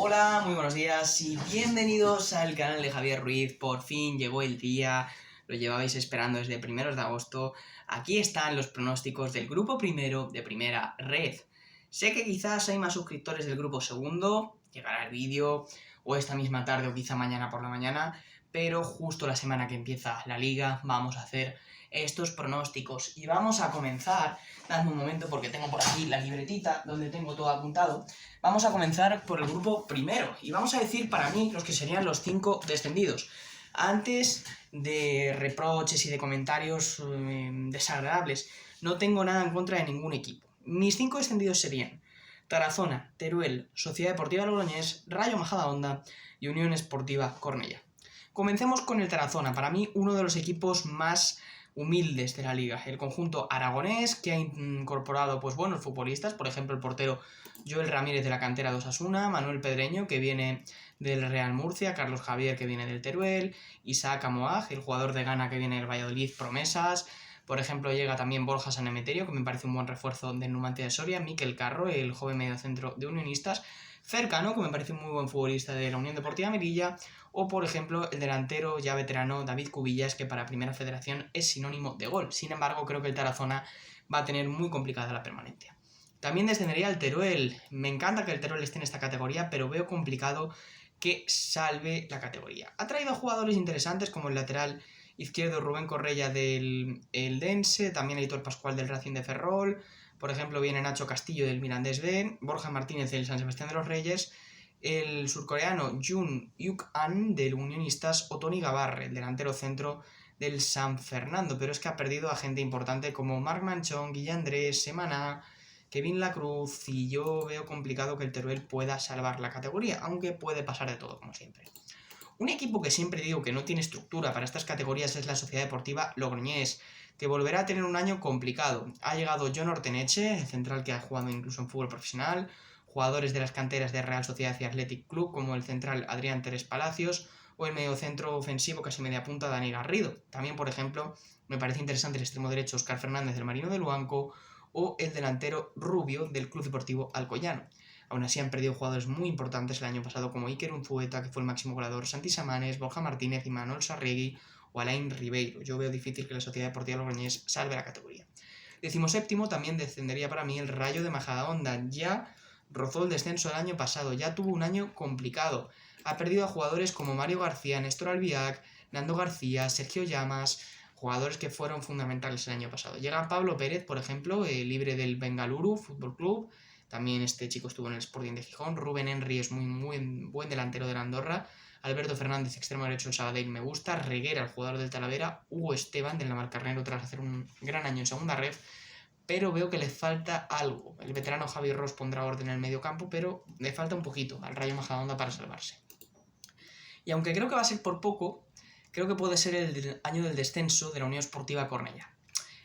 Hola, muy buenos días y bienvenidos al canal de Javier Ruiz. Por fin llegó el día, lo llevabais esperando desde primeros de agosto. Aquí están los pronósticos del grupo primero de Primera Red. Sé que quizás hay más suscriptores del grupo segundo, llegará el vídeo o esta misma tarde o quizá mañana por la mañana, pero justo la semana que empieza la liga vamos a hacer estos pronósticos y vamos a comenzar. Dadme un momento porque tengo por aquí la libretita donde tengo todo apuntado. Vamos a comenzar por el grupo primero y vamos a decir para mí los que serían los 5 descendidos. Antes de reproches y de comentarios desagradables, no tengo nada en contra de ningún equipo. Mis 5 descendidos serían Tarazona, Teruel, Sociedad Deportiva Logroñés, Rayo Majadahonda y Unión Esportiva Cornellá. Comencemos con el Tarazona, para mí uno de los equipos más humildes de la liga. El conjunto aragonés que ha incorporado pues buenos futbolistas, por ejemplo el portero Joel Ramírez de la cantera de Osasuna, Manuel Pedreño que viene del Real Murcia, Carlos Javier que viene del Teruel, Isaac Amoag, el jugador de Ghana que viene del Valladolid, promesas. Por ejemplo, llega también Borja Sanemeterio, que me parece un buen refuerzo del Numancia de Soria, Mikel Carro, el joven mediocentro de Unionistas, Cercano, que me parece un muy buen futbolista de la Unión Deportiva Melilla, o por ejemplo el delantero ya veterano David Cubillas, que para Primera Federación es sinónimo de gol. Sin embargo, creo que el Tarazona va a tener muy complicada la permanencia. También descendería el Teruel. Me encanta que el Teruel esté en esta categoría, pero veo complicado que salve la categoría. Ha traído jugadores interesantes como el lateral izquierdo Rubén Correia del Eldense, también Aitor Pascual del Racing de Ferrol, por ejemplo viene Nacho Castillo del Mirandés B, Borja Martínez del San Sebastián de los Reyes, el surcoreano Jun Yuk-an del Unionistas o Tony Gabarre, el delantero centro del San Fernando, pero es que ha perdido a gente importante como Marc Manchón, Guille Andrés, Semaná, Kevin Lacruz, y yo veo complicado que el Teruel pueda salvar la categoría, aunque puede pasar de todo, como siempre. Un equipo que siempre digo que no tiene estructura para estas categorías es la Sociedad Deportiva Logroñés, que volverá a tener un año complicado. Ha llegado Jon Orteneche, el central que ha jugado incluso en fútbol profesional, jugadores de las canteras de Real Sociedad y Athletic Club, como el central Adrián Teres Palacios, o el mediocentro ofensivo casi media punta Dani Garrido. También, por ejemplo, me parece interesante el extremo derecho Óscar Fernández del Marino de Luanco, o el delantero Rubio del Club Deportivo Alcoyano. Aún así han perdido jugadores muy importantes el año pasado como Iker Unzueta, que fue el máximo goleador, Santi Samanes, Borja Martínez, Imanol Sarriegui o Alain Ribeiro. Yo veo difícil que la Sociedad Deportiva Logroñés salve la categoría. 17º también descendería para mí el Rayo de Majadahonda. Ya rozó el descenso el año pasado, ya tuvo un año complicado. Ha perdido a jugadores como Mario García, Néstor Albiac, Nando García, Sergio Llamas, jugadores que fueron fundamentales el año pasado. Llega Pablo Pérez, por ejemplo, libre del Bengaluru Fútbol Club. También este chico estuvo en el Sporting de Gijón. Rubén Henry es muy buen delantero de la Andorra. Alberto Fernández, extremo derecho del Sabadell, me gusta. Reguera, el jugador del Talavera. Hugo Esteban, del Navalcarnero, tras hacer un gran año en segunda red. Pero veo que le falta algo. El veterano Javi Ross pondrá orden en el medio campo, pero le falta un poquito al Rayo Majadahonda para salvarse. Y aunque creo que va a ser por poco, creo que puede ser el año del descenso de la Unión Esportiva Cornellá.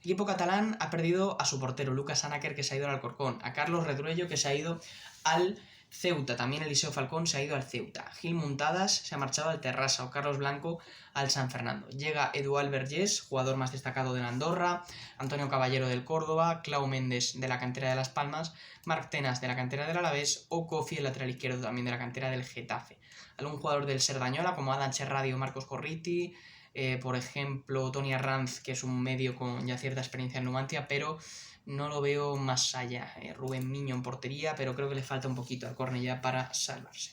El equipo catalán ha perdido a su portero, Lucas Anaker, que se ha ido al Alcorcón, a Carlos Redruello, que se ha ido al Ceuta, también Eliseo Falcón se ha ido al Ceuta, Gil Muntadas se ha marchado al Terrassa o Carlos Blanco al San Fernando. Llega Eduard Vergés, jugador más destacado de la Andorra, Antonio Caballero del Córdoba, Clau Méndez de la cantera de Las Palmas, Marc Tenas de la cantera del Alavés o Kofi, el lateral izquierdo también de la cantera del Getafe. Algún jugador del Cerdañola como Adam Cherradi o Marcos Corriti, por ejemplo Tony Arranz, que es un medio con ya cierta experiencia en Numancia, pero no lo veo más allá. Rubén Miño en portería, pero creo que le falta un poquito al Cornellá para salvarse.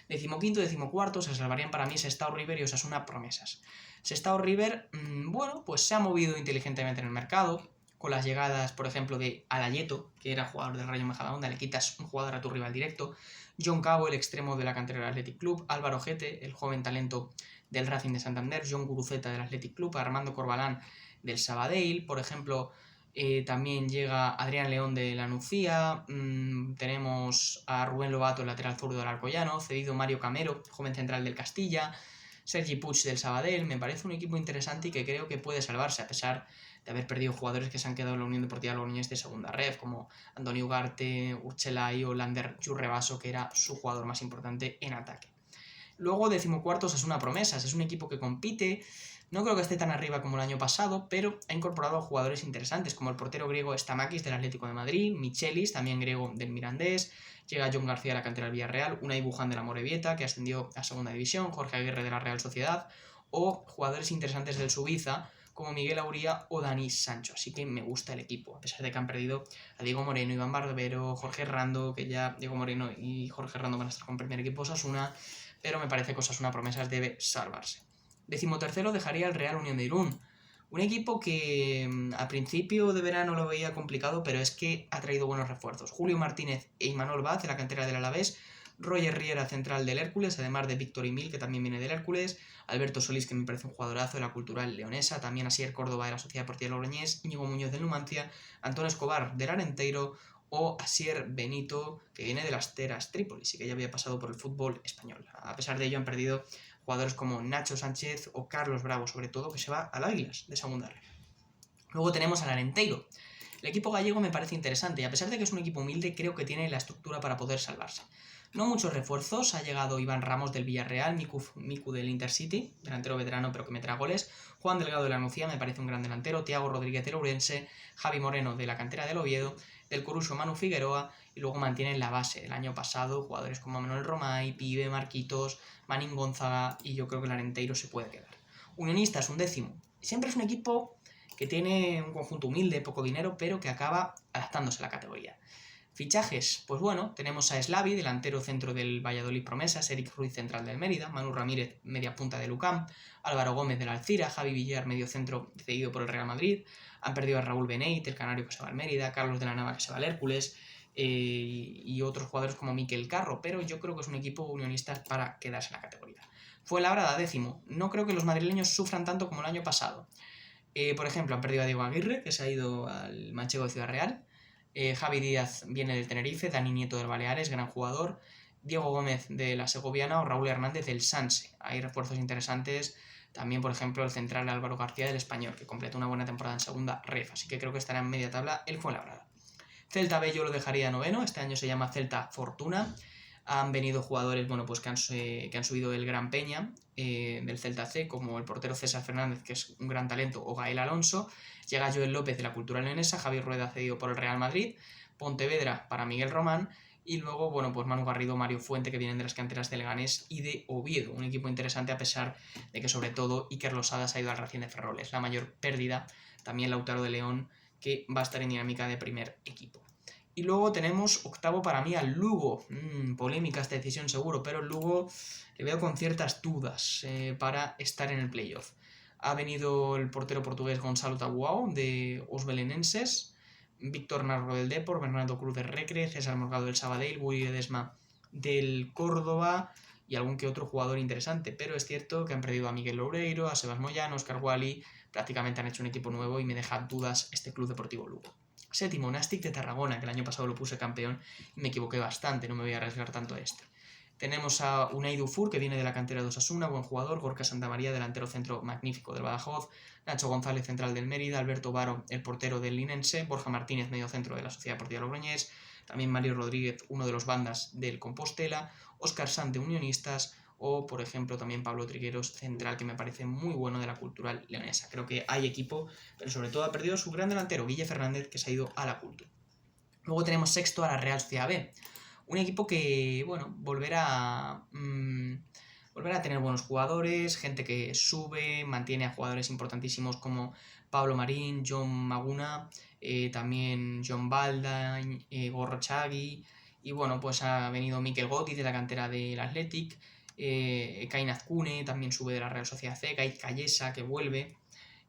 15º, 14º se salvarían para mí Sestao River y Osasuna Promesas. Sestao River, bueno, pues se ha movido inteligentemente en el mercado, con las llegadas, por ejemplo, de Alayeto, que era jugador del Rayo Majadahonda, le quitas un jugador a tu rival directo, John Cabo, el extremo de la cantera del Athletic Club, Álvaro Gete, el joven talento del Racing de Santander, John Guruceta del Athletic Club, Armando Corbalán del Sabadell, por ejemplo, también llega Adrián León de la Nucía, tenemos a Rubén Lobato, el lateral zurdo del Alcoyano, cedido Mario Camero, joven central del Castilla, Sergi Puig del Sabadell. Me parece un equipo interesante y que creo que puede salvarse a pesar de haber perdido jugadores que se han quedado en la Unión Deportiva Logroñés de segunda red, como Antonio Ugarte, Urchelay o Lander Churrebaso, que era su jugador más importante en ataque. Luego, 14º, Osasuna Promesas. Es un equipo que compite, No creo que esté tan arriba como el año pasado, pero ha incorporado jugadores interesantes, como el portero griego Stamakis del Atlético de Madrid, Michelis, también griego del Mirandés, llega John García de la cantera del Villarreal, Unai Bujan de la Morevieta, que ascendió a segunda división, Jorge Aguirre de la Real Sociedad, o jugadores interesantes del Suiza, como Miguel Auría o Dani Sancho. Así que me gusta el equipo, a pesar de que han perdido a Diego Moreno, Iván Barbero, Jorge Rando, que ya Diego Moreno y Jorge Rando van a estar con el primer equipo Osasuna, pero me parece que Osasuna Promesas debe salvarse. 13º dejaría el Real Unión de Irún. Un equipo que a principio de verano lo veía complicado, pero es que ha traído buenos refuerzos. Julio Martínez e Imanol Vaz de la cantera del Alavés, Roger Riera, central del Hércules, además de Víctor Emil, que también viene del Hércules, Alberto Solís, que me parece un jugadorazo de la Cultural Leonesa, también Asier Córdoba de la Sociedad Deportiva Logroñés, Íñigo Muñoz del Numancia, Antonio Escobar del Arenteiro o Asier Benito, que viene de las Teras Trípolis y que ya había pasado por el fútbol español. A pesar de ello han perdido jugadores como Nacho Sánchez o Carlos Bravo, sobre todo, que se va al Águilas de segunda red. Luego tenemos al Arenteiro. El equipo gallego me parece interesante y a pesar de que es un equipo humilde, creo que tiene la estructura para poder salvarse. No muchos refuerzos, ha llegado Iván Ramos del Villarreal, Miku del Intercity, delantero veterano pero que meterá goles, Juan Delgado de la Nucía, me parece un gran delantero, Tiago Rodríguez del Ourense, Javi Moreno de la cantera del Oviedo, del Coruso Manu Figueroa, y luego mantienen la base del año pasado jugadores como Manuel Romay, Pibe, Marquitos, Manín Gonzaga, y yo creo que el Arenteiro se puede quedar. Unionistas, 11º. Siempre es un equipo que tiene un conjunto humilde, poco dinero, pero que acaba adaptándose a la categoría. Fichajes, pues bueno, tenemos a Slavi, delantero centro del Valladolid Promesas, Eric Ruiz, central del Mérida, Manu Ramírez, media punta del UCAM, Álvaro Gómez del Alcira, Javi Villar, medio centro cedido por el Real Madrid, han perdido a Raúl Beneit, el canario que se va al Mérida, Carlos de la Nava que se va al Hércules, y otros jugadores como Miquel Carro, pero yo creo que es un equipo unionista para quedarse en la categoría. Fuenlabrada, 10º. No creo que los madrileños sufran tanto como el año pasado. Por ejemplo, han perdido a Diego Aguirre, que se ha ido al Manchego de Ciudad Real. Javi Díaz viene del Tenerife, Dani Nieto del Baleares, gran jugador. Diego Gómez de la Segoviana o Raúl Hernández del Sanse. Hay refuerzos interesantes. También, por ejemplo, el central Álvaro García del Español, que completó una buena temporada en segunda ref. Así que creo que estará en media tabla el Fuenlabrada. Celta B yo lo dejaría 9º. Este año se llama Celta Fortuna. Han venido jugadores bueno, pues que han subido el Gran Peña del Celta C, como el portero César Fernández, que es un gran talento, o Gael Alonso. Llega Joel López de la Cultural Leonesa, Javier Rueda cedido por el Real Madrid, Pontevedra para Miguel Román, y luego, bueno, pues Manu Garrido, Mario Fuente, que vienen de las canteras de Leganés y de Oviedo. Un equipo interesante a pesar de que, sobre todo, Iker Losada se ha ido al Racing de Ferrol. Es la mayor pérdida. También Lautaro de León, que va a estar en dinámica de primer equipo. Y luego tenemos 8º para mí al Lugo. Polémica esta decisión seguro, pero el Lugo le veo con ciertas dudas para estar en el playoff. Ha venido el portero portugués Gonzalo Tabuao de Os Belenenses, Víctor Narro del Depor, Bernardo Cruz del Recre, César Morgado del Sabadell, Guri Ledesma del Córdoba y algún que otro jugador interesante. Pero es cierto que han perdido a Miguel Loureiro, a Sebas Moyano, Oscar Wally, prácticamente han hecho un equipo nuevo y me deja dudas este Club Deportivo Lugo. 7º, Nastic de Tarragona, que el año pasado lo puse campeón y me equivoqué bastante, no me voy a arriesgar tanto a este. Tenemos a Unai Dufour, que viene de la cantera de Osasuna, buen jugador, Gorka Santamaría, delantero centro magnífico del Badajoz, Nacho González, central del Mérida, Alberto Varo, el portero del Linense, Borja Martínez, medio centro de la Sociedad Deportiva Logroñés, también Mario Rodríguez, uno de los bandas del Compostela, Óscar Sanz de Unionistas, o por ejemplo también Pablo Trigueros, central, que me parece muy bueno de la Cultural Leonesa. Creo que hay equipo, pero sobre todo ha perdido su gran delantero, Guille Fernández, que se ha ido a la Cultura. Luego tenemos 6º a la Real Sociedad B, un equipo que, bueno, volverá a tener buenos jugadores, gente que sube, mantiene a jugadores importantísimos como Pablo Marín, John Maguna, también John Balda, Gorro Chagui, y bueno, pues ha venido Mikel Gotti de la cantera del Athletic, Kain Azcune también sube de la Real Sociedad C, Gaiz Callesa que vuelve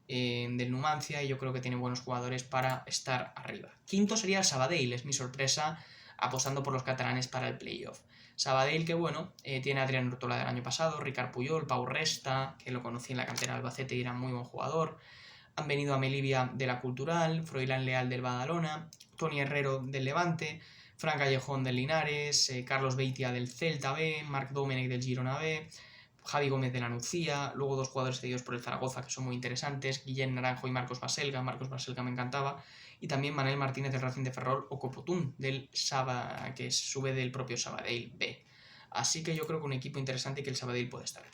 del Numancia, y yo creo que tiene buenos jugadores para estar arriba. 5º sería el Sabadell, es mi sorpresa, apostando por los catalanes para el playoff. Sabadell, que bueno, tiene a Adrián Ortola del año pasado, Ricard Puyol, Pau Resta, que lo conocí en la cantera de Albacete y era muy buen jugador. Han venido a Melivia de la Cultural, Froilán Leal del Badalona, Tony Herrero del Levante, Fran Callejón del Linares, Carlos Beitia del Celta B, Marc Domenech del Girona B, Javi Gómez de la Nucía, luego 2 jugadores cedidos por el Zaragoza que son muy interesantes, Guillén Naranjo y Marcos Baselga me encantaba, y también Manuel Martínez del Racing de Ferrol o Copotún, del que sube del propio Sabadell B. Así que yo creo que un equipo interesante y que el Sabadell puede estar.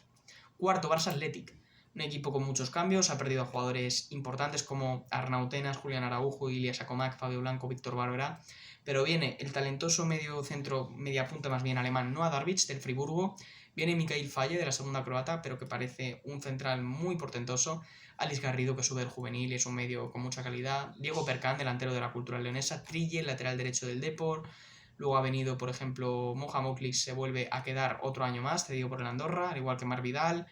4º, Barça Athletic. Un equipo con muchos cambios, ha perdido a jugadores importantes como Arnautenas, Julián Araujo, Ilias Acomac, Fabio Blanco, Víctor Barberá, pero viene el talentoso medio centro, media punta más bien alemán, Noah Darwich, del Friburgo, viene Mikael Falle, de la segunda croata, pero que parece un central muy portentoso, Alex Garrido, que sube del juvenil y es un medio con mucha calidad, Diego Percán, delantero de la Cultural Leonesa, Trille, lateral derecho del Depor. Luego ha venido, por ejemplo, Moja Moklik, se vuelve a quedar otro año más, cedido por el Andorra, al igual que Mar Vidal.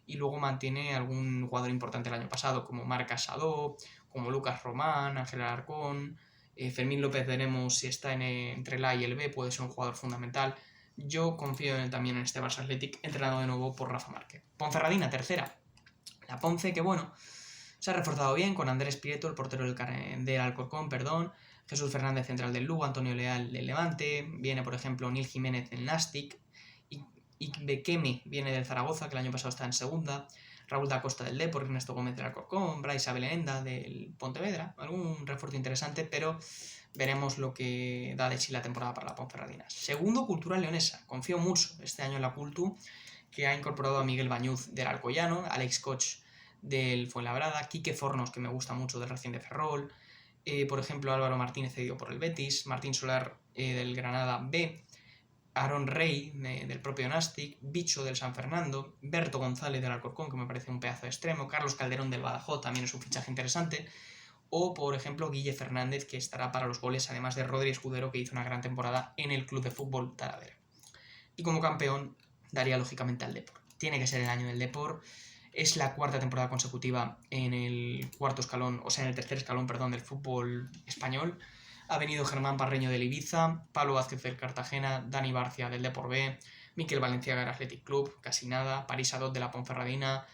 Y luego mantiene algún jugador importante el año pasado, como Marc Casado, como Lucas Román, Ángel Alarcón, Fermín López veremos si está entre el A y el B, puede ser un jugador fundamental. Yo confío también en este Barça Athletic, entrenado de nuevo por Rafa Márquez. Ponferradina, tercera. La Ponce, que bueno, se ha reforzado bien con Andrés Prieto, el portero del Alcorcón, Jesús Fernández, central del Lugo, Antonio Leal del Levante, viene por ejemplo Nil Jiménez del Nastic, Bekeme viene del Zaragoza, que el año pasado está en segunda, Raúl da Costa del Depor, Ernesto Gómez del Alcorcón, Brais Abelenda del Pontevedra, algún refuerzo interesante, pero veremos lo que da de sí la temporada para la Ponferradina. Segundo, Cultural Leonesa, confío mucho este año en la Cultu, que ha incorporado a Miguel Bañuz del Alcoyano, Alex Koch del Fuenlabrada, Quique Fornos, que me gusta mucho del Racing de Ferrol, por ejemplo Álvaro Martínez cedido por el Betis, Martín Solar del Granada B, Aaron Rey del propio Nastic, Bicho del San Fernando, Berto González del Alcorcón, que me parece un pedazo de extremo, Carlos Calderón del Badajoz, también es un fichaje interesante, o por ejemplo Guille Fernández, que estará para los goles, además de Rodri Escudero, que hizo una gran temporada en el Club de Fútbol Talavera. Y como campeón daría lógicamente al Depor. Tiene que ser el año del Depor. Es la cuarta temporada consecutiva en el tercer escalón, del fútbol español. Ha venido Germán Parreño del Ibiza, Pablo Vázquez del Cartagena, Dani Barcia del Depor B, Miquel Valenciaga del Athletic Club, casi nada, París Adot de la Ponferradina,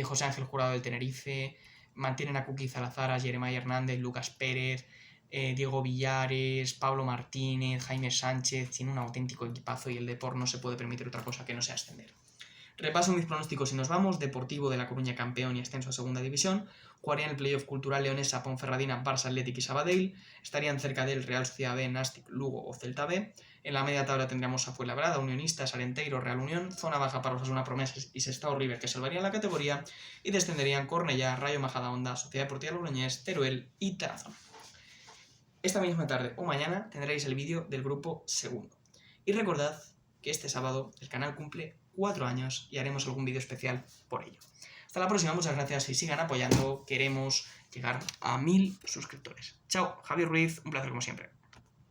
José Ángel Jurado del Tenerife, mantienen a Kuki Salazar, a Jeremiah Hernández, Lucas Pérez, Diego Villares, Pablo Martínez, Jaime Sánchez. Tiene un auténtico equipazo y el Depor no se puede permitir otra cosa que no sea ascender. Repaso mis pronósticos y nos vamos. Deportivo de La Coruña campeón y ascenso a segunda división. Jugaría en el playoff Cultural Leonesa, Ponferradina, Barça Athletic y Sabadell. Estarían cerca del Real Sociedad B, Nastic, Lugo o Celta B. En la media tabla tendríamos a Fuenlabrada, Unionistas, Arenteiro, Real Unión. Zona baja para Osasuna, Promesas y Sestao River, que salvarían la categoría. Y descenderían Cornellá, Rayo Majadahonda, Sociedad Deportiva Logroñés, Teruel y Tarazona. Esta misma tarde o mañana tendréis el vídeo del grupo segundo. Y recordad que este sábado el canal cumple 4 años y haremos algún vídeo especial por ello. Hasta la próxima, muchas gracias y sigan apoyando. Queremos llegar a 1000 suscriptores. Chao, Javier Ruiz, un placer como siempre.